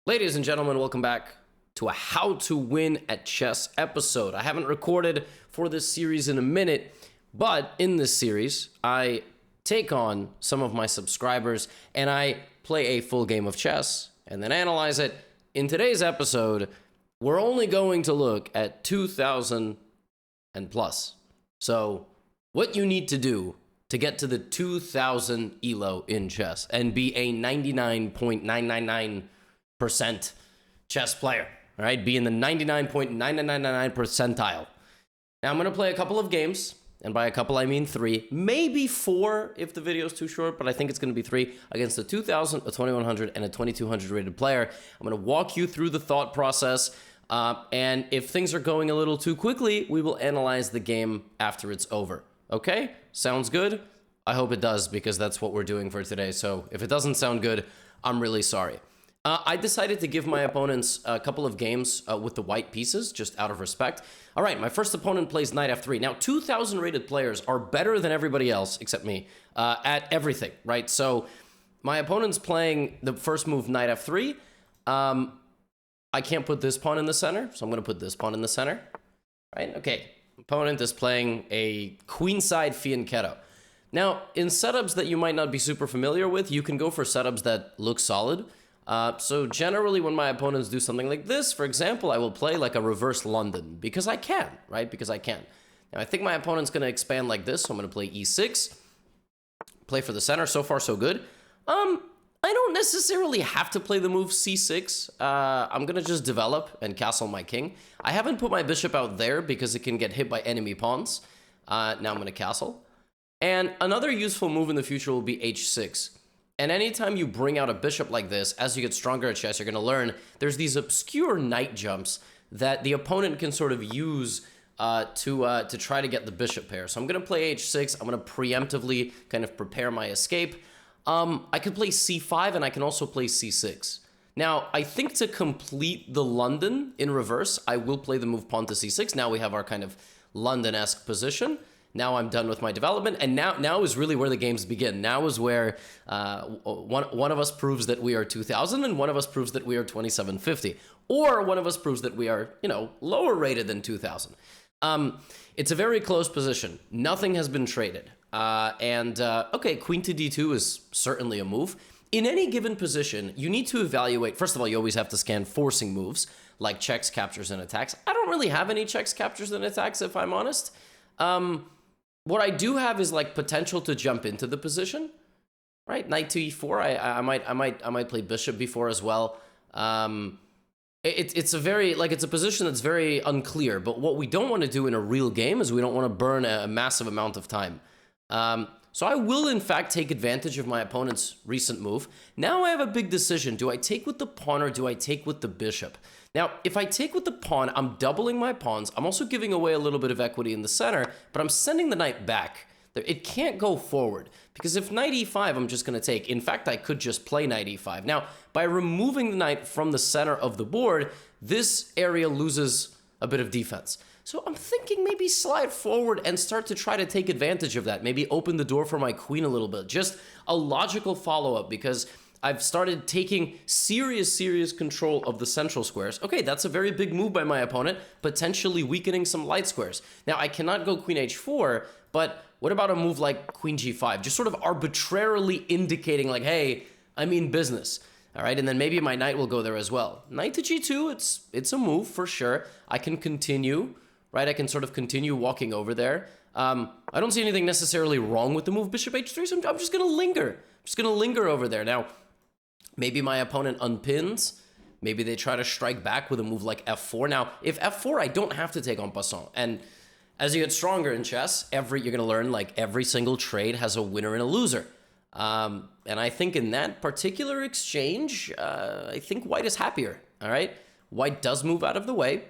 Ladies and gentlemen, welcome back to a How to Win at Chess episode. I haven't recorded for this series in a minute, but in this series, I take on some of my subscribers and I play a full game of chess and then analyze it. In today's episode, we're only going to look at 2,000 and plus. So, what you need to do to get to the 2,000 ELO in chess and be a 99.999% chess player, all right? Be in the 99.9999 percentile. Now, I'm going to play a couple of games, and by a couple, I mean 3, maybe 4 if the video is too short, but I think it's going to be 3 against a 2,000, a 2,100, and a 2,200 rated player. I'm going to walk you through the thought process, and if things are going a little too quickly, we will analyze the game after it's over. Okay? Sounds good? I hope it does, because that's what we're doing for today. So if it doesn't sound good, I'm really sorry. I decided to give my opponents a couple of games with the white pieces, just out of respect. All right, my first opponent plays knight f3. Now, 2,000 rated players are better than everybody else, except me, at everything, right? So my opponent's playing the first move, knight f3. I can't put this pawn in the center, so I'm going to put this pawn in the center, right? Okay, opponent is playing a queenside fianchetto. Now, in setups that you might not be super familiar with, you can go for setups that look solid. So generally when my opponents do something like this, for example, I will play like a reverse London because I can, right? Because I can. Now I think my opponent's going to expand like this, so I'm going to play e6, play for the center. So far, so good. I don't necessarily have to play the move c6. I'm going to just develop and castle my king. I haven't put my bishop out there because it can get hit by enemy pawns. Now I'm going to castle. And another useful move in the future will be h6. And anytime you bring out a bishop like this, as you get stronger at chess, you're going to learn there's these obscure knight jumps that the opponent can sort of use to try to get the bishop pair. So I'm going to play h6. I'm going to preemptively kind of prepare my escape. I could play c5, and I can also play c6. Now, I think to complete the London in reverse, I will play the move pawn to c6. Now we have our kind of London-esque position. Now I'm done with my development, and now is really where the games begin. Now is where one of us proves that we are 2,000, and one of us proves that we are 2,750, or one of us proves that we are, lower rated than 2,000. It's a very close position. Nothing has been traded, okay, queen to d2 is certainly a move. In any given position, you need to evaluate. First of all, you always have to scan forcing moves like checks, captures, and attacks. I don't really have any checks, captures, and attacks, if I'm honest. What I do have is like potential to jump into the position, right? Knight to e4. I might play bishop b4 as well. It's a position that's very unclear. But what we don't want to do in a real game is we don't want to burn a massive amount of time. So I will in fact take advantage of my opponent's recent move. Now I have a big decision. Do I take with the pawn or do I take with the bishop? Now, if I take with the pawn, I'm doubling my pawns. I'm also giving away a little bit of equity in the center, but I'm sending the knight back. It can't go forward, because if knight e5, I'm just going to take. In fact, I could just play knight e5. Now, by removing the knight from the center of the board, this area loses a bit of defense. So I'm thinking maybe slide forward and start to try to take advantage of that. Maybe open the door for my queen a little bit. Just a logical follow-up, because I've started taking serious control of the central squares. Okay, that's a very big move by my opponent, potentially weakening some light squares. Now, I cannot go queen h4, but what about a move like queen g5? Just sort of arbitrarily indicating like, hey, I mean business. All right, and then maybe my knight will go there as well. Knight to g2, it's a move for sure. I can continue, right? I can sort of continue walking over there. I don't see anything necessarily wrong with the move bishop h3, so I'm just going to linger. I'm just going to linger over there. Now, maybe my opponent unpins. Maybe they try to strike back with a move like f4. Now, if f4, I don't have to take en passant. And as you get stronger in chess, you're going to learn like every single trade has a winner and a loser. And I think in that particular exchange, I think white is happier. All right, white does move out of the way.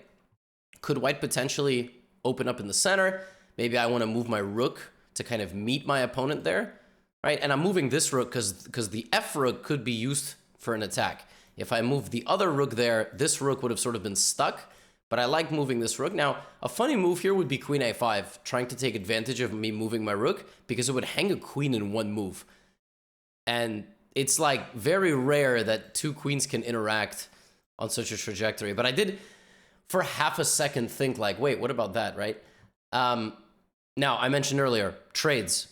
Could white potentially open up in the center? Maybe I want to move my rook to kind of meet my opponent there. Right, and I'm moving this rook because the f rook could be used for an attack. If I move the other rook there, this rook would have sort of been stuck, but I like moving this rook. Now, a funny move here would be queen a5, trying to take advantage of me moving my rook, because it would hang a queen in one move. And it's like very rare that two queens can interact on such a trajectory. But I did, for half a second, think like, wait, what about that, right? Now, I mentioned earlier, trades.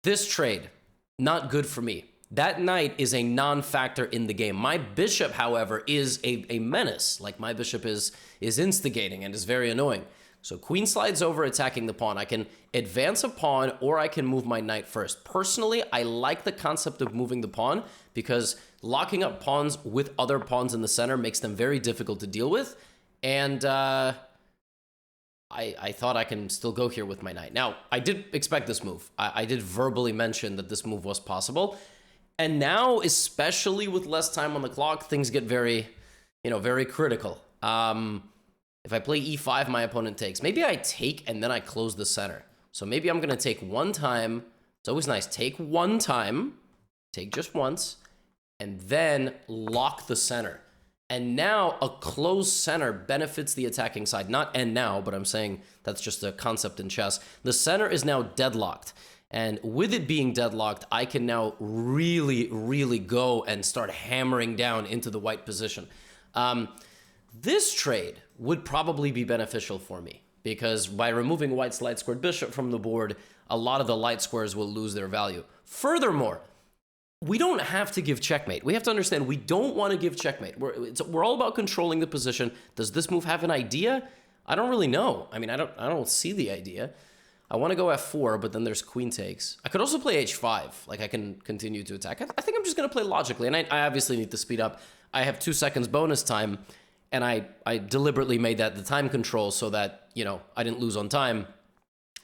This trade, not good for me. That knight is a non-factor in the game. My bishop, however, is a menace. Like, my bishop is instigating and is very annoying. So queen slides over, attacking the pawn. I can advance a pawn, or I can move my knight first. Personally, I like the concept of moving the pawn because locking up pawns with other pawns in the center makes them very difficult to deal with. And I thought I can still go here with my knight. Now, I did expect this move. I did verbally mention that this move was possible. And now, especially with less time on the clock, things get very, very critical. If I play e5, my opponent takes. Maybe I take and then I close the center. So maybe I'm going to take one time. It's always nice. Take one time. Take just once. And then lock the center. And now a closed center benefits the attacking side. Not and now, but I'm saying that's just a concept in chess. The center is now deadlocked. And with it being deadlocked, I can now really, really go and start hammering down into the white position. This trade would probably be beneficial for me because by removing white's light squared bishop from the board, a lot of the light squares will lose their value. Furthermore, we don't have to give checkmate. We have to understand we don't want to give checkmate. We're all about controlling the position. Does this move have an idea? I don't really know. I mean, I don't see the idea. I want to go f4, but then there's queen takes. I could also play h5. Like, I can continue to attack. I think I'm just going to play logically, and I obviously need to speed up. I have 2 seconds bonus time, and I deliberately made that the time control so that, I didn't lose on time,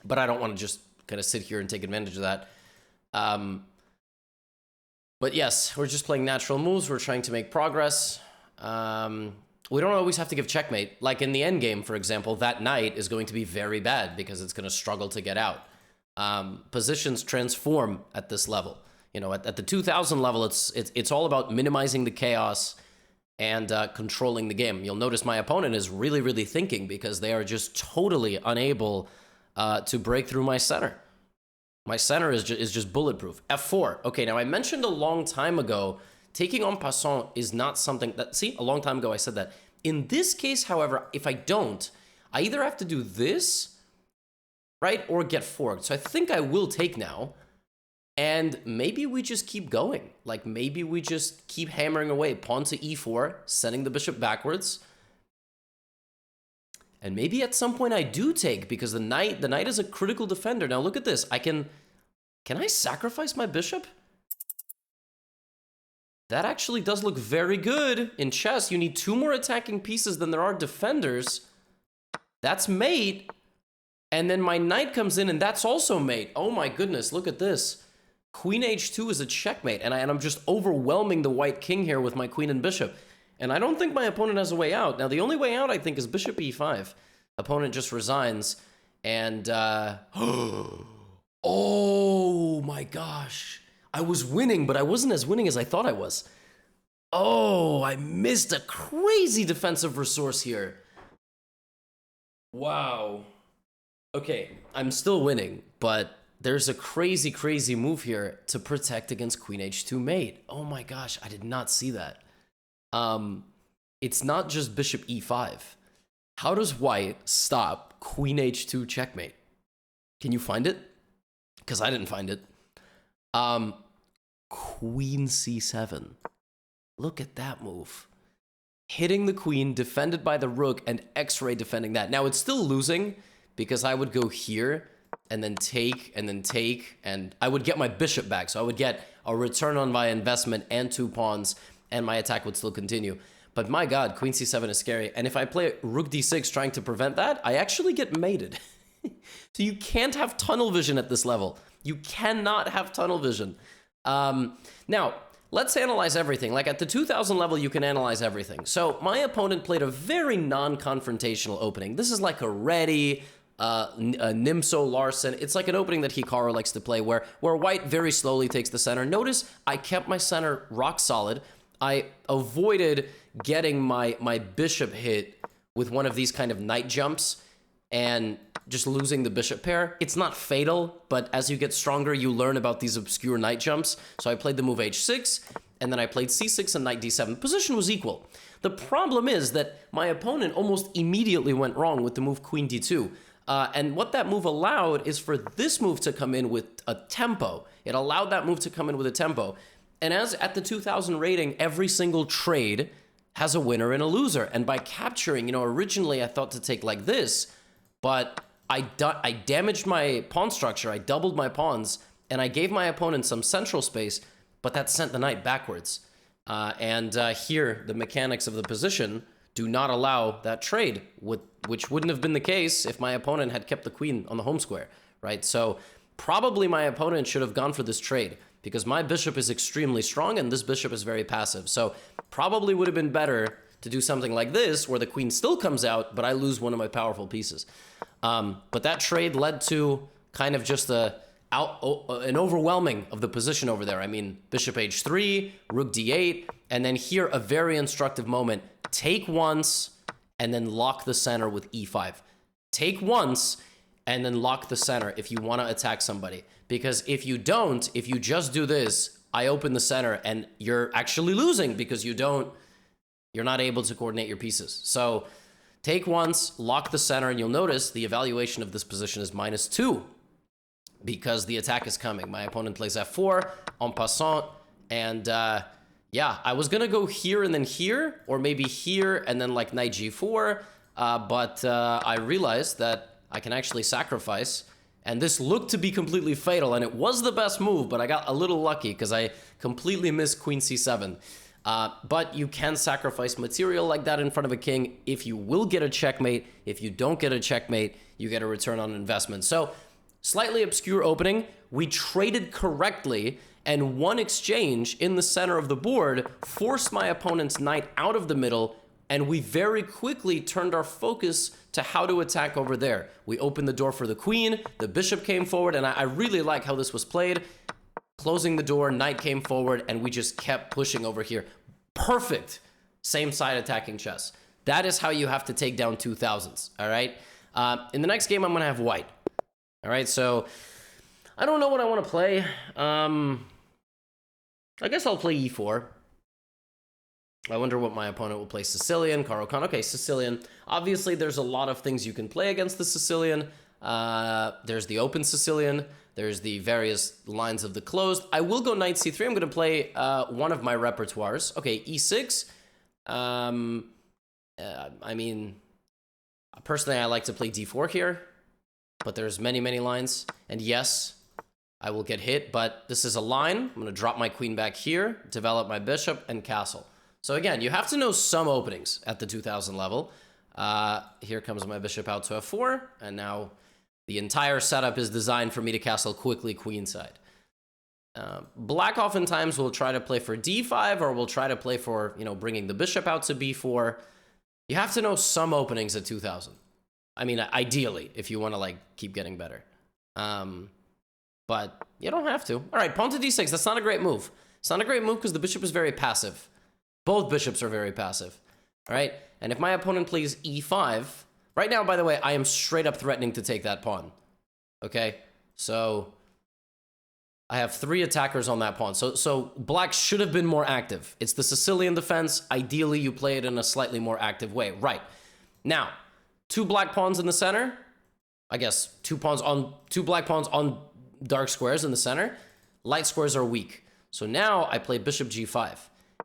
but I don't want to just kind of sit here and take advantage of that. But yes, we're just playing natural moves. We're trying to make progress. We don't always have to give checkmate. Like in the endgame, for example, that knight is going to be very bad because it's going to struggle to get out. Positions transform at this level. At the 2000 level, it's all about minimizing the chaos and controlling the game. You'll notice my opponent is really, really thinking because they are just totally unable to break through my center. My center is just bulletproof. f4. Okay, now I mentioned a long time ago, taking en passant is not something that, see, a long time ago I said that. In this case, however, if I don't, I either have to do this, right, or get forked. So I think I will take now, and maybe we just keep going. Like, maybe we just keep hammering away. Pawn to e4, sending the bishop backwards. And maybe at some point I do take, because the knight is a critical defender. Now look at this. Can I sacrifice my bishop? That actually does look very good. In chess, you need 2 more attacking pieces than there are defenders. That's mate. And then my knight comes in, and that's also mate. Oh my goodness, look at this. Queen h2 is a checkmate, and I'm just overwhelming the white king here with my queen and bishop. And I don't think my opponent has a way out. Now, the only way out, I think, is bishop e5. Opponent just resigns, and oh my gosh. I was winning, but I wasn't as winning as I thought I was. Oh, I missed a crazy defensive resource here. Wow. Okay, I'm still winning, but there's a crazy, crazy move here to protect against queen h2 mate. Oh my gosh, I did not see that. It's not just bishop e5. How does white stop queen h2 checkmate? Can you find it? Because I didn't find it. Queen c7. Look at that move. Hitting the queen, defended by the rook, and x-ray defending that. Now, it's still losing because I would go here and then take, and I would get my bishop back. So I would get a return on my investment and 2 pawns, and my attack would still continue. But my god, queen c7 is scary. And if I play rook d6 trying to prevent that, I actually get mated. So you can't have tunnel vision at this level. You cannot have tunnel vision. Now, let's analyze everything. Like at the 2000 level, you can analyze everything. So my opponent played a very non-confrontational opening. This is like a ready, Nimso Larsen. It's like an opening that Hikaru likes to play where white very slowly takes the center. Notice I kept my center rock solid. I avoided getting my bishop hit with one of these kind of knight jumps and just losing the bishop pair. It's not fatal, but as you get stronger, you learn about these obscure knight jumps. So I played the move h6, and then I played c6 and knight d7. The position was equal. The problem is that my opponent almost immediately went wrong with the move queen d2. And what that move allowed is for this move to come in with a tempo. It allowed that move to come in with a tempo. And as at the 2000 rating, every single trade has a winner and a loser. And by capturing, originally I thought to take like this, but I damaged my pawn structure. I doubled my pawns, and I gave my opponent some central space, but that sent the knight backwards. Here, the mechanics of the position do not allow that trade, which wouldn't have been the case if my opponent had kept the queen on the home square, right? So probably my opponent should have gone for this trade, because my bishop is extremely strong and this bishop is very passive. So probably would have been better to do something like this, where the queen still comes out, but I lose one of my powerful pieces. But that trade led to kind of just an overwhelming of the position over there. I mean, bishop h3, rook d8, and then here a very instructive moment. Take once, and then lock the center with e5. Take once, and then lock the center if you want to attack somebody. Because if you don't, if you just do this, I open the center, and you're actually losing because you're not able to coordinate your pieces. So take once, lock the center, and you'll notice the evaluation of this position is -2 because the attack is coming. My opponent plays f4 en passant, and yeah, I was gonna go here and then here, or maybe here and then like knight g4, but I realized that I can actually sacrifice, and this looked to be completely fatal, and it was the best move, but I got a little lucky because I completely missed queen c7. But you can sacrifice material like that in front of a king if you will get a checkmate. If you don't get a checkmate, you get a return on investment. So, slightly obscure opening. We traded correctly, and one exchange in the center of the board forced my opponent's knight out of the middle, and we very quickly turned our focus to how to attack over there. We opened the door for the queen, the bishop came forward, and I really like how this was played. Closing the door, knight came forward, and we just kept pushing over here. Perfect same side attacking chess. That is how you have to take down 2000s, all right? In the next game, I'm going to have white. All right, so I don't know what I want to play. I guess I'll play e4. I wonder what my opponent will play. Sicilian, Caro-Kann. Okay, Sicilian. Obviously, there's a lot of things you can play against the Sicilian. There's the open Sicilian. There's the various lines of the closed. I will go knight c3. I'm going to play one of my repertoires. Okay, e6. I mean, personally, I like to play d4 here, but there's many, many lines. And yes, I will get hit, but this is a line. I'm going to drop my queen back here, develop my bishop, and castle. So again, you have to know some openings at the 2000 level. Here comes my bishop out to f4, and now the entire setup is designed for me to castle quickly queenside. Black oftentimes will try to play for d5, or will try to play for, bringing the bishop out to b4. You have to know some openings at 2000. I mean, ideally, if you want to, keep getting better. But you don't have to. All right, pawn to d6. That's not a great move. It's not a great move because the bishop is very passive. Both bishops are very passive. All right, and if my opponent plays e5... Right now, by the way, I am straight up threatening to take that pawn. Okay, so I have 3 attackers on that pawn. So black should have been more active. It's the Sicilian defense. Ideally, you play it in a slightly more active way. Right. Now, 2 black pawns in the center. I guess 2 black pawns on dark squares in the center. Light squares are weak. So now I play bishop g5.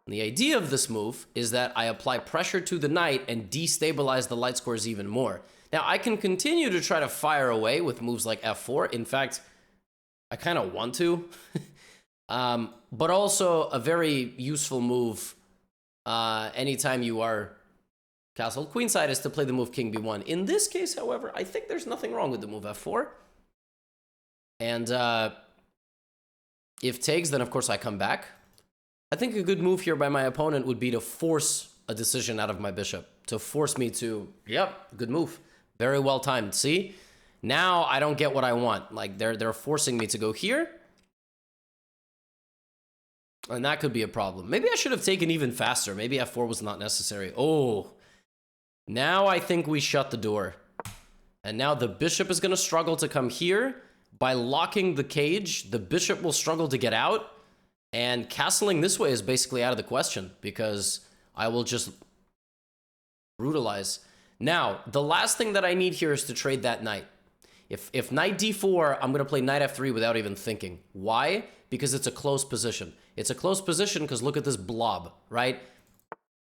And the idea of this move is that I apply pressure to the knight and destabilize the light squares even more. Now, I can continue to try to fire away with moves like f4. In fact, I kind of want to. But also a very useful move anytime you are castled queenside is to play the move king b1. In this case, however, I think there's nothing wrong with the move f4. And if takes, then of course I come back. I think a good move here by my opponent would be to force a decision out of my bishop. To force me to, yep, good move. Very well timed. See? Now I don't get what I want. They're forcing me to go here. And that could be a problem. Maybe I should have taken even faster. Maybe f4 was not necessary. Oh. Now I think we shut the door. And now the bishop is going to struggle to come here. By locking the cage, the bishop will struggle to get out. And castling this way is basically out of the question because I will just brutalize. Now, the last thing that I need here is to trade that knight. If knight d4, I'm going to play knight f3 without even thinking. Why? Because it's a close position. It's a close position because look at this blob, right?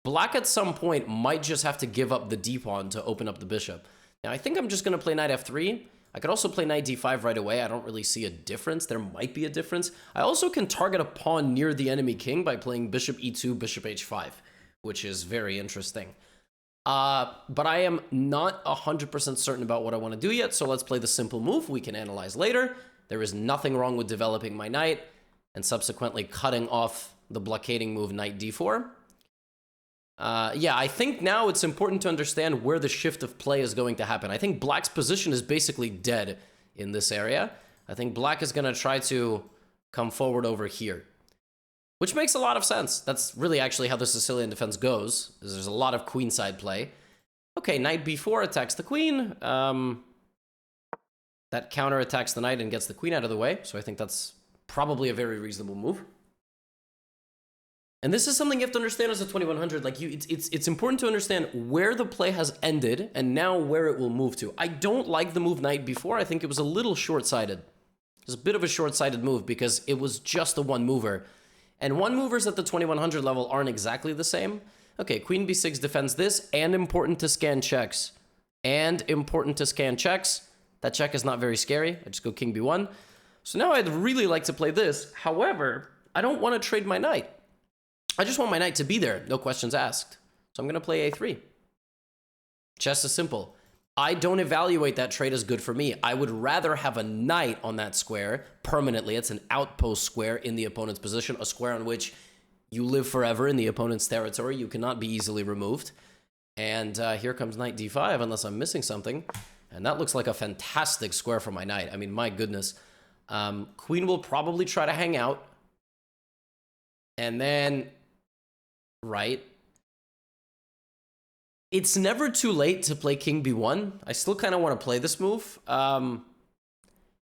Black at some point might just have to give up the d-pawn to open up the bishop. Now, I think I'm just going to play knight f3. I could also play knight d5 right away. I don't really see a difference. There might be a difference. I also can target a pawn near the enemy king by playing bishop e2, bishop h5, which is very interesting. But I am not 100% certain about what I want to do yet, so let's play the simple move we can analyze later. There is nothing wrong with developing my knight and subsequently cutting off the blockading move knight d4. Yeah, I think now it's important to understand where the shift of play is going to happen. I think black's position is basically dead in this area. I think black is going to try to come forward over here, which makes a lot of sense. That's really actually how the Sicilian defense goes. There's a lot of queenside play. Okay, knight b4 attacks the queen. That counter attacks the knight and gets the queen out of the way. So I think that's probably a very reasonable move. And this is something you have to understand as a 2100. Like it's important to understand where the play has ended and now where it will move to. I don't like the move knight b4. I think it was a little short-sighted. It was a bit of a short-sighted move because it was just a one mover. And one movers at the 2100 level aren't exactly the same. Okay, queen b6 defends this, and important to scan checks. And important to scan checks. That check is not very scary. I just go king b1. So now I'd really like to play this. However, I don't want to trade my knight. I just want my knight to be there, no questions asked. So I'm going to play a3. Chess is simple. I don't evaluate that trade as good for me. I would rather have a knight on that square permanently. It's an outpost square in the opponent's position, a square on which you live forever in the opponent's territory. You cannot be easily removed. And here comes knight d5, unless I'm missing something. And that looks like a fantastic square for my knight. I mean, my goodness. Queen will probably try to hang out. And then, right. It's never too late to play king b1. I still kind of want to play this move. And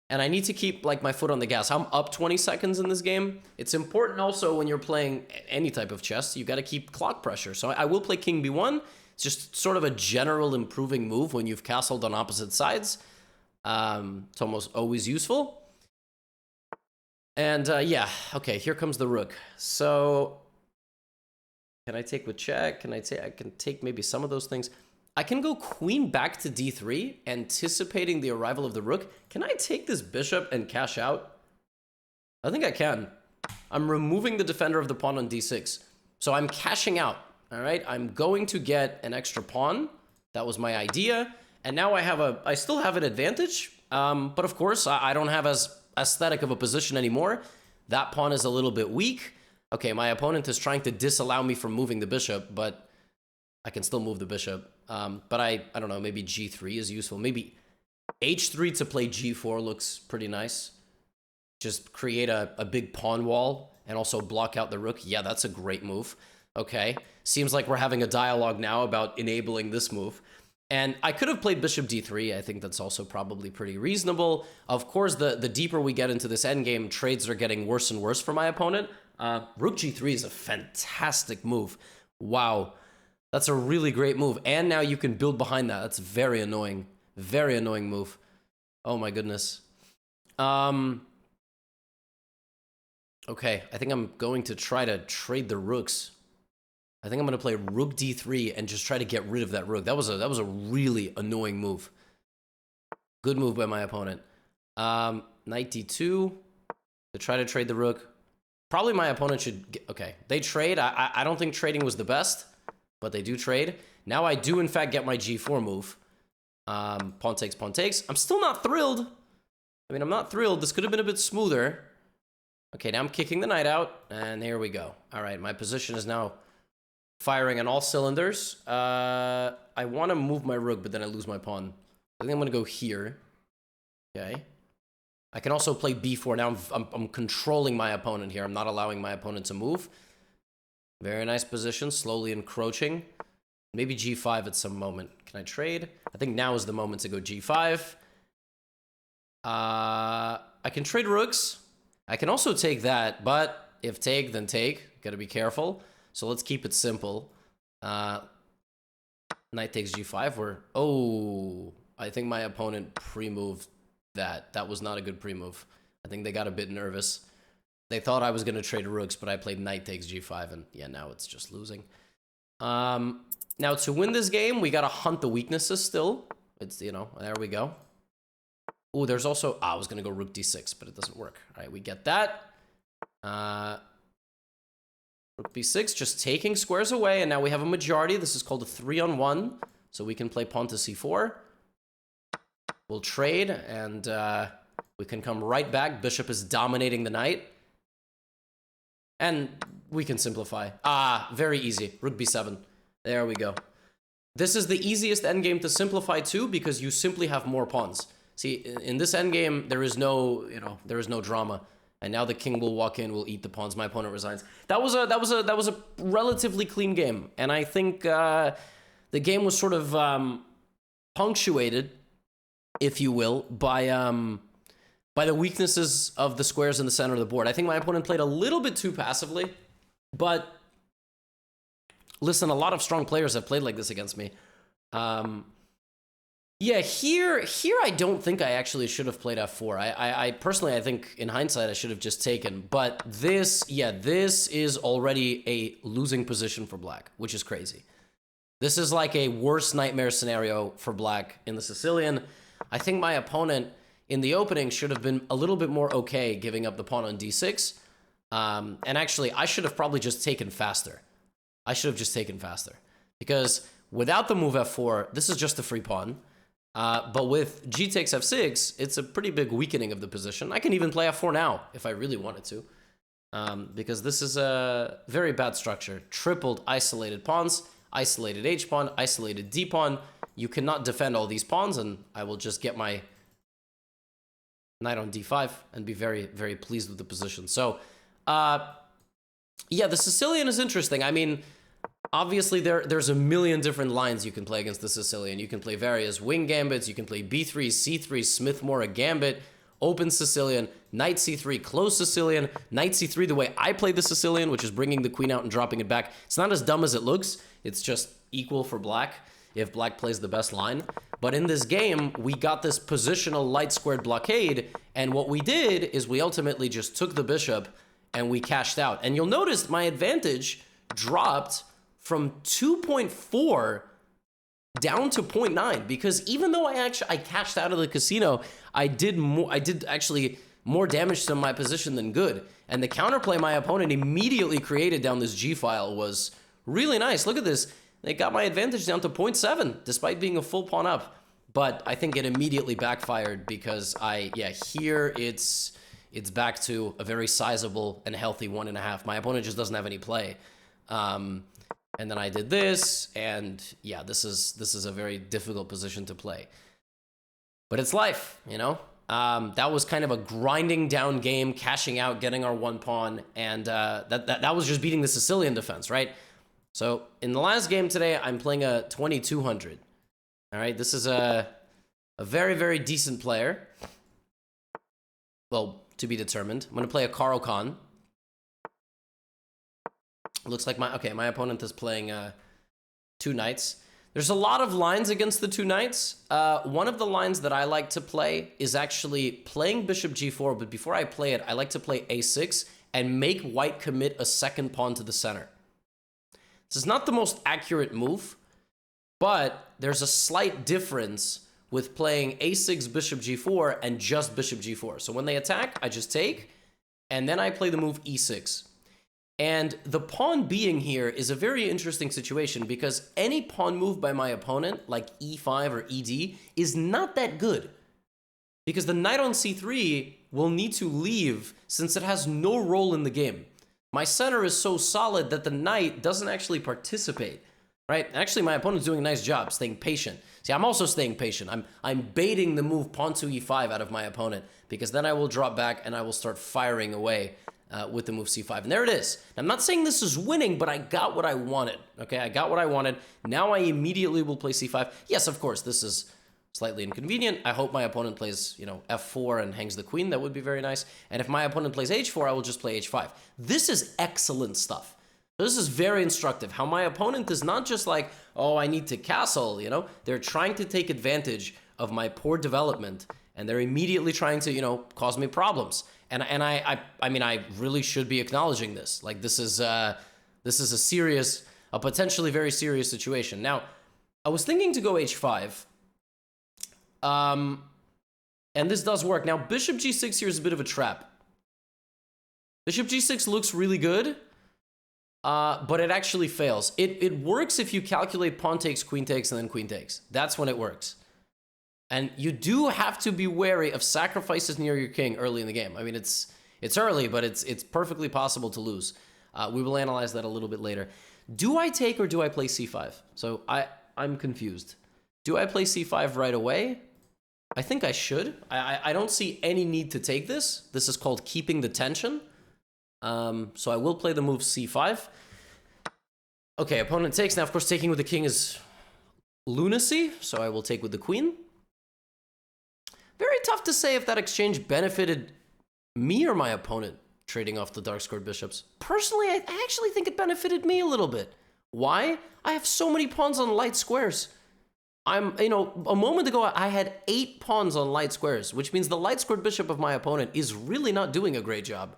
I need to keep like my foot on the gas. I'm up 20 seconds in this game. It's important also when you're playing any type of chess, you got to keep clock pressure. So I will play king b1. It's just sort of a general improving move when you've castled on opposite sides. It's almost always useful. And yeah, okay, here comes the rook. So can I take with check? I can take maybe some of those things. I can go queen back to d3, anticipating the arrival of the rook. Can I take this bishop and cash out? I think I can. I'm removing the defender of the pawn on d6. So I'm cashing out, all right? I'm going to get an extra pawn. That was my idea. And now I still have an advantage. But of course, I don't have as aesthetic of a position anymore. That pawn is a little bit weak. Okay, my opponent is trying to disallow me from moving the bishop, but I can still move the bishop. But I don't know, maybe g3 is useful. Maybe h3 to play g4 looks pretty nice. Just create a big pawn wall and also block out the rook. Yeah, that's a great move. Okay, seems like we're having a dialogue now about enabling this move. And I could have played bishop d3. I think that's also probably pretty reasonable. Of course, the deeper we get into this endgame, trades are getting worse and worse for my opponent. Rook g3 is a fantastic move. Wow. That's a really great move. And now you can build behind that. That's very annoying. Very annoying move. Oh my goodness. Okay, I think I'm going to try to trade the rooks. I think I'm going to play rook d3 and just try to get rid of that rook. That was a really annoying move. Good move by my opponent. Knight d2 to try to trade the rook. Probably my opponent should get, okay, they trade. I don't think trading was the best, but they do trade. Now I do in fact get my g4 move. Pawn takes, pawn takes. I'm still not thrilled. I mean, I'm not thrilled. This could have been a bit smoother. Okay, now I'm kicking the knight out, and here we go. All right, my position is now firing on all cylinders. I want to move my rook, but then I lose my pawn. I think I'm going to go here. Okay. I can also play b4. Now I'm controlling my opponent here. I'm not allowing my opponent to move. Very nice position, slowly encroaching. Maybe g5 at some moment. Can I trade? I think now is the moment to go g5. I can trade rooks. I can also take that, but If take, then take. Gotta be careful. So let's keep it simple. Knight takes g5. I think my opponent pre-moved that. That was not a good pre-move. I think they got a bit nervous. They thought I was going to trade rooks, but I played knight takes g5, and yeah, now it's just losing. Now, to win this game, we got to hunt the weaknesses still. It's, you know, there we go. Oh, there's also... I was going to go rook d6, but it doesn't work. All right, we get that. Rook b6, just taking squares away, and now we have a majority. This is called a 3-on-1, so we can play pawn to c4. We'll trade, and we can come right back. Bishop is dominating the knight. And we can simplify. Very easy. Rook b7. There we go. This is the easiest endgame to simplify too, because you simply have more pawns. See, in this endgame, there is no, there is no drama. And now the king will walk in, will eat the pawns. My opponent resigns. That was a relatively clean game, and I think the game was sort of punctuated, if you will, by the weaknesses of the squares in the center of the board. I think my opponent played a little bit too passively, but listen, a lot of strong players have played like this against me. Yeah, here I don't think I actually should have played f4. I personally, I think in hindsight I should have just taken. But this is already a losing position for black, which is crazy. This is like a worst nightmare scenario for black in the Sicilian. I think my opponent in the opening should have been a little bit more okay giving up the pawn on d6. And actually, I should have probably just taken faster. I should have just taken faster. Because without the move f4, this is just a free pawn. But with g takes f6, it's a pretty big weakening of the position. I can even play f4 now if I really wanted to. Because this is a very bad structure. Tripled isolated pawns, isolated h-pawn, isolated d-pawn. You cannot defend all these pawns, and I will just get my knight on d5 and be very, very pleased with the position. So, yeah, the Sicilian is interesting. I mean, obviously, there's a million different lines you can play against the Sicilian. You can play various wing gambits. You can play b3, c3, Smith-Morra gambit, open Sicilian, knight c3, close Sicilian, knight c3, the way I play the Sicilian, which is bringing the queen out and dropping it back. It's not as dumb as it looks. It's just equal for black if black plays the best line. But in this game, we got this positional light squared blockade, and what we did is we ultimately just took the bishop and we cashed out. And you'll notice my advantage dropped from 2.4 down to 0.9, because even though I cashed out of the casino, I did actually more damage to my position than good. And the counterplay my opponent immediately created down this G file was really nice. Look at this. They got my advantage down to 0.7, despite being a full pawn up. But I think it immediately backfired because here it's back to a very sizable and healthy 1.5. My opponent just doesn't have any play. And then I did this, and yeah, this is a very difficult position to play. But it's life, you know? That was kind of a grinding down game, cashing out, getting our one pawn, and that was just beating the Sicilian defense, right? So in the last game today, I'm playing a 2200. All right, this is a very, very decent player. Well, to be determined. I'm going to play a Caro Kann. Looks like my opponent is playing two knights. There's a lot of lines against the two knights. One of the lines that I like to play is actually playing bishop g4, but before I play it, I like to play a6 and make white commit a second pawn to the center. This is not the most accurate move, but there's a slight difference with playing a6 bishop g4 and just bishop g4. So when they attack, I just take, and then I play the move e6. And the pawn being here is a very interesting situation because any pawn move by my opponent, like e5 or ed, is not that good. Because the knight on c3 will need to leave since it has no role in the game. My center is so solid that the knight doesn't actually participate, right? Actually, my opponent's doing a nice job staying patient. See, I'm also staying patient. I'm baiting the move pawn to e5 out of my opponent because then I will drop back and I will start firing away with the move c5. And there it is. Now, I'm not saying this is winning, but I got what I wanted. Okay, I got what I wanted. Now I immediately will play c5. Yes, of course, this is slightly inconvenient. I hope my opponent plays, you know, f4 and hangs the queen. That would be very nice. And if my opponent plays h4, I will just play h5. This is excellent stuff. This is very instructive. How my opponent is not just like, oh, I need to castle, you know? They're trying to take advantage of my poor development, and they're immediately trying to, you know, cause me problems. And I mean, I really should be acknowledging this. Like, this is a serious, a potentially very serious situation. Now, I was thinking to go h5, and this does work. Now, bishop g6 here is a bit of a trap. Bishop g6 looks really good, but it actually fails. It works if you calculate pawn takes, queen takes, and then queen takes. That's when it works. And you do have to be wary of sacrifices near your king early in the game. I mean, it's early, but it's perfectly possible to lose. We will analyze that a little bit later. Do I take or do I play c5? So I'm confused. Do I play c5 right away? I think I should. I don't see any need to take this. This is called keeping the tension. So I will play the move c5. Okay, opponent takes. Now, of course, taking with the king is lunacy, so I will take with the queen. Very tough to say if that exchange benefited me or my opponent trading off the dark-scored bishops. Personally, I actually think it benefited me a little bit. Why? I have so many pawns on light squares. You know, a moment ago, I had 8 pawns on light squares, which means the light-scored bishop of my opponent is really not doing a great job.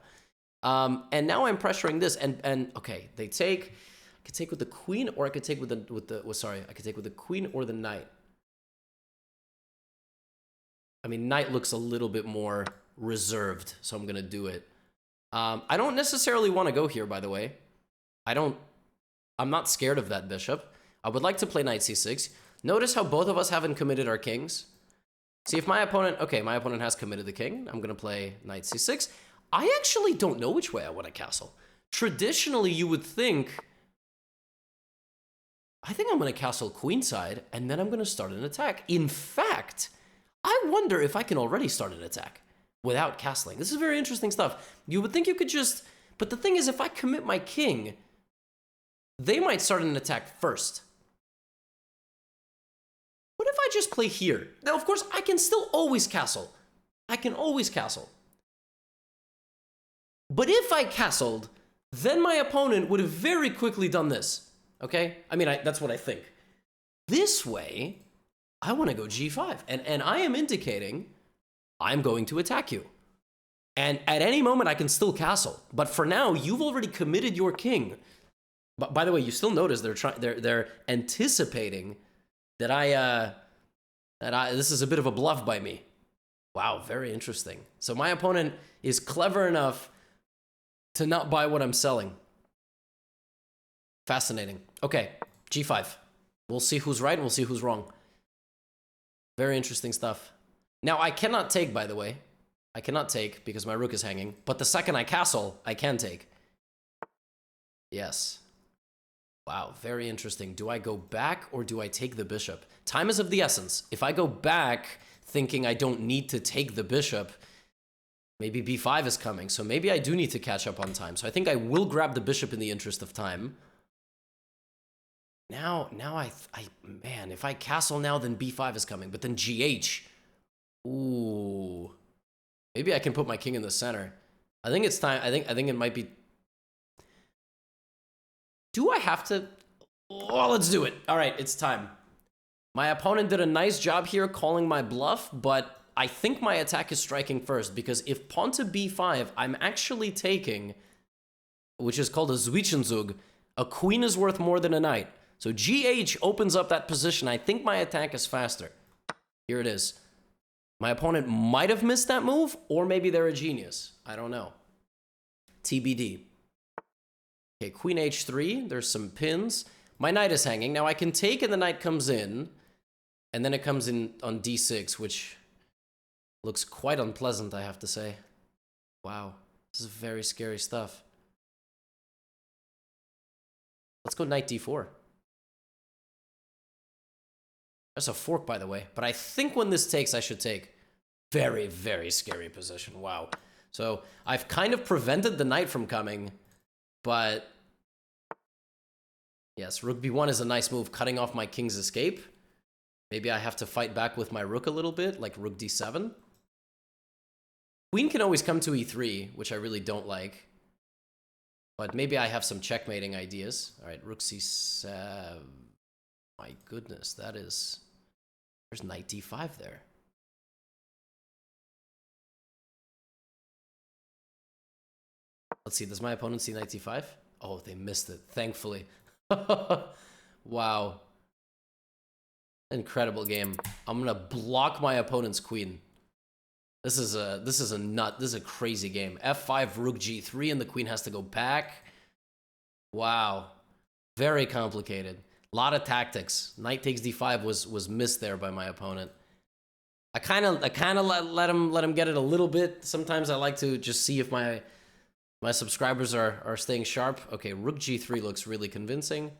And now I'm pressuring this, and okay, they take. I could take with the queen, or I could take with I could take with the queen or the knight. I mean, knight looks a little bit more reserved, so I'm gonna do it. I don't necessarily want to go here, by the way. I'm not scared of that bishop. I would like to play knight c6. Notice how both of us haven't committed our kings. See, if my opponent, okay, my opponent has committed the king. I'm gonna play knight c6. I actually don't know which way I want to castle. Traditionally, you would think, I think I'm gonna castle queenside, and then I'm gonna start an attack. In fact, I wonder if I can already start an attack without castling. This is very interesting stuff. You would think you could just, but the thing is, if I commit my king, they might start an attack first. What if I just play here? Now, of course, I can still always castle. I can always castle. But if I castled, then my opponent would have very quickly done this. Okay? I mean, that's what I think. This way, I want to go g5, and I am indicating I'm going to attack you. And at any moment, I can still castle. But for now, you've already committed your king. But by the way, you still notice they're anticipating that this is a bit of a bluff by me. Wow, very interesting. So my opponent is clever enough to not buy what I'm selling. Fascinating. Okay, g5. We'll see who's right and we'll see who's wrong. Very interesting stuff. Now, I cannot take, by the way. I cannot take because my rook is hanging. But the second I castle, I can take. Yes. Wow, very interesting. Do I go back or do I take the bishop? Time is of the essence. If I go back thinking I don't need to take the bishop, maybe b5 is coming. So maybe I do need to catch up on time. So I think I will grab the bishop in the interest of time. Now man, if I castle now, then b5 is coming. But then gh. Ooh. Maybe I can put my king in the center. I think it's time. I think it might be. Do I have to? Oh, let's do it. All right, it's time. My opponent did a nice job here calling my bluff, but I think my attack is striking first because if pawn to b5, I'm actually taking, which is called a Zwischenzug. A queen is worth more than a knight. So GH opens up that position. I think my attack is faster. Here it is. My opponent might have missed that move, or maybe they're a genius. I don't know. TBD. Okay, queen h3. There's some pins. My knight is hanging. Now I can take and the knight comes in, and then it comes in on d6, which looks quite unpleasant, I have to say. Wow, this is very scary stuff. Let's go knight d4. That's a fork, by the way. But I think when this takes, I should take. Very, very scary position. Wow. So I've kind of prevented the knight from coming, but yes, rook b1 is a nice move, cutting off my king's escape. Maybe I have to fight back with my rook a little bit, like rook d7. Queen can always come to e3, which I really don't like. But maybe I have some checkmating ideas. All right, rook c7. My goodness, that is... There's knight d5 there. Let's see, does my opponent see knight d5? Oh, they missed it, thankfully. Wow. Incredible game. I'm gonna block my opponent's queen. This is a crazy game. f5, rook g3, and the queen has to go back. Wow. Very complicated. A lot of tactics. Knight takes d5 was missed there by my opponent. I kind of let him get it a little bit. Sometimes I like to just see if my subscribers are staying sharp. Okay, rook g3 looks really convincing.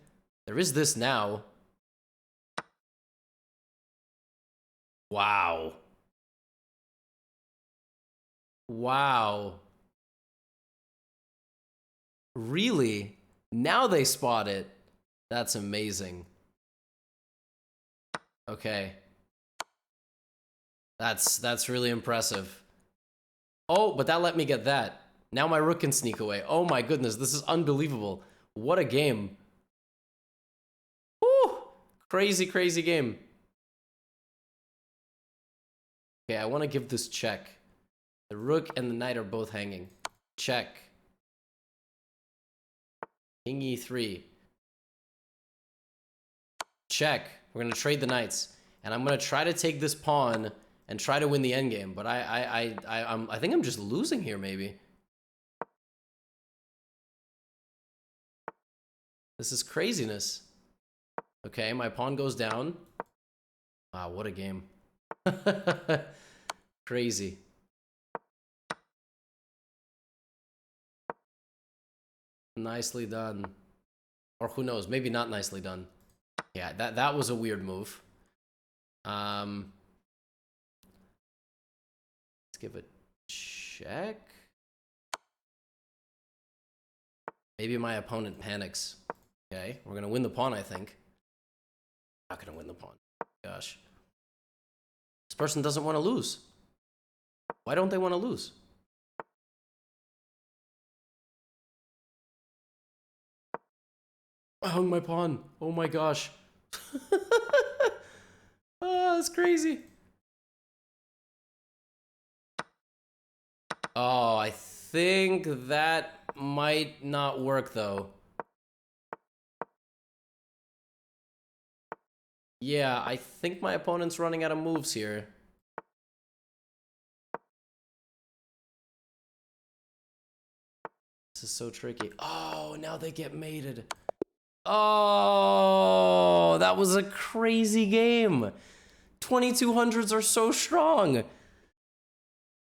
There is this now. Wow. Wow. Really? Now they spot it. That's amazing. Okay. That's really impressive. Oh, but that let me get that. Now my rook can sneak away. Oh my goodness, this is unbelievable. What a game. Woo! Crazy, crazy game. Okay, I want to give this check. The rook and the knight are both hanging. Check. King e3. Check. We're going to trade the knights. And I'm going to try to take this pawn and try to win the endgame. But I think I'm just losing here, maybe. This is craziness. Okay, my pawn goes down. Wow, what a game. Crazy. Nicely done. Or who knows, maybe not nicely done. Yeah, that was a weird move. Let's give a check. Maybe my opponent panics. Okay, we're gonna win the pawn, I think. Not gonna win the pawn. Gosh. This person doesn't want to lose. Why don't they want to lose? I hung my pawn. Oh my gosh. Oh, that's crazy. Oh, I think that might not work though. Yeah, I think my opponent's running out of moves here. This is so tricky. Oh, now they get mated. Oh, that was a crazy game. 2200s are so strong.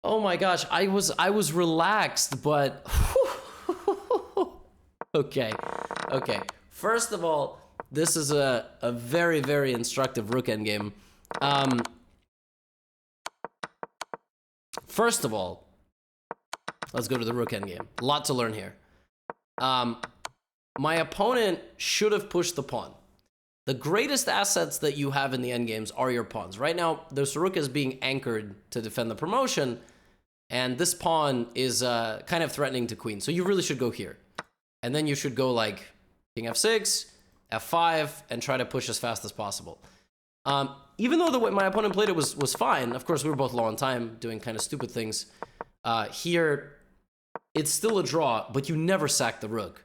Oh my gosh, I was relaxed, but okay. First of all, this is a very, very instructive rook endgame. First of all, let's go to the rook endgame. A lot to learn here. My opponent should have pushed the pawn. The greatest assets that you have in the endgames are your pawns. Right now, this rook is being anchored to defend the promotion, and this pawn is kind of threatening to queen. So you really should go here. And then you should go like king f6, f5, and try to push as fast as possible. Even though the way my opponent played it was fine, of course, we were both low on time, doing kind of stupid things. Here, it's still a draw, but you never sack the rook.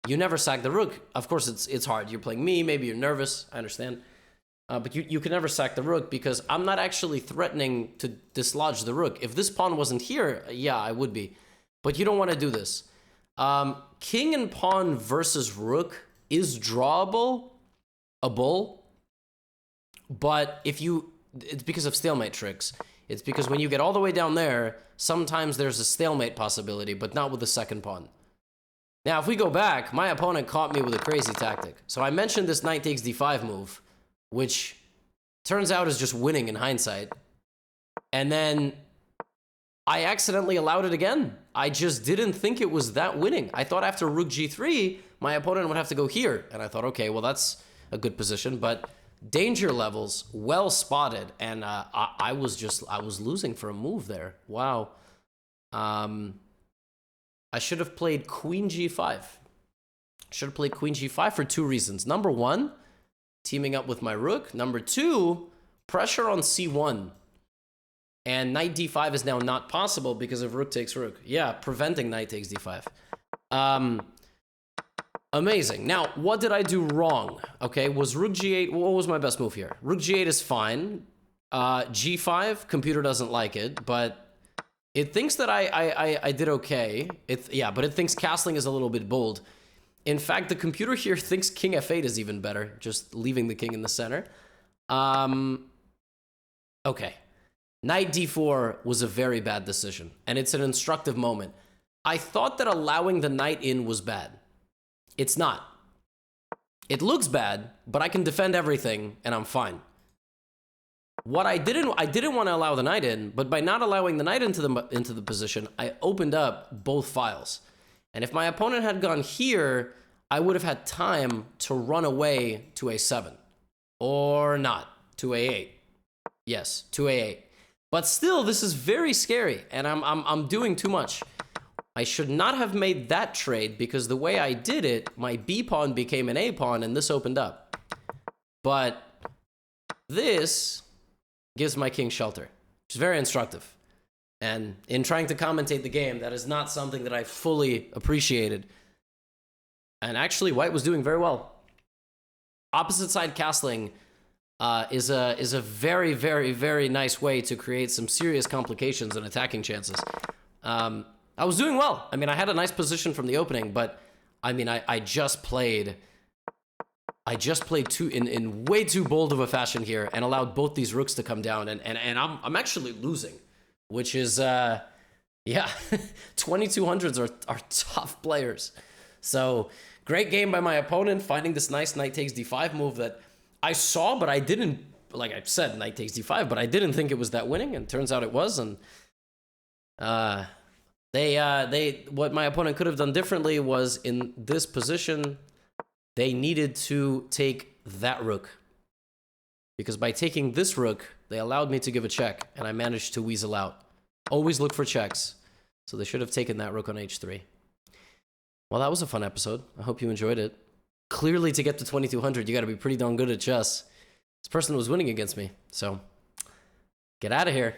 You never sack the rook. Of course, it's hard. You're playing me, maybe you're nervous, I understand. But you can never sack the rook because I'm not actually threatening to dislodge the rook. If this pawn wasn't here, yeah, I would be. But you don't want to do this. King and pawn versus rook is drawable, a bull. But it's because of stalemate tricks. It's because when you get all the way down there, sometimes there's a stalemate possibility, but not with the second pawn. Now, if we go back, my opponent caught me with a crazy tactic. So I mentioned this knight takes d5 move, which turns out is just winning in hindsight. And then I accidentally allowed it again. I just didn't think it was that winning. I thought after rook g3, my opponent would have to go here. And I thought, okay, well, that's a good position. But Danger levels, well spotted, and I was losing for a move there. Wow. I should have played Queen G5. Should have played Queen G5 for 2 reasons. Number 1, teaming up with my rook. Number 2, pressure on C1. And knight D5 is now not possible because of rook takes rook. Yeah, preventing knight takes D5. Amazing. Now, what did I do wrong? Okay, was rook G8, what was my best move here? Rook G8 is fine. G5, computer doesn't like it, but it thinks that I did okay. But it thinks castling is a little bit bold. In fact, the computer here thinks king f8 is even better, just leaving the king in the center. Okay. Knight d4 was a very bad decision, and it's an instructive moment. I thought that allowing the knight in was bad. It's not. It looks bad, but I can defend everything, and I'm fine. What I didn't want to allow the knight in, but by not allowing the knight into the position, I opened up both files. And if my opponent had gone here, I would have had time to run away to a7. Or not, to a8. Yes, to a8. But still, this is very scary, and I'm doing too much. I should not have made that trade, because the way I did it, my b pawn became an a pawn, and this opened up. But this gives my king shelter, which is very instructive. And in trying to commentate the game, that is not something that I fully appreciated. And actually, white was doing very well. Opposite side castling is a very, very, very nice way to create some serious complications and attacking chances. I was doing well. I mean, I had a nice position from the opening, but I mean, I just played in way too bold of a fashion here and allowed both these rooks to come down, and I'm actually losing, which is yeah, 2200s are tough players. So great game by my opponent, finding this nice knight takes d5 move that I saw, but I didn't, like I said, knight takes d5, but I didn't think it was that winning, and turns out it was. And what my opponent could have done differently was, in this position, they needed to take that rook, because by taking this rook, they allowed me to give a check, and I managed to weasel out. Always look for checks, so they should have taken that rook on h3. Well, that was a fun episode. I hope you enjoyed it. Clearly, to get to 2200, you got to be pretty darn good at chess. This person was winning against me, so get out of here.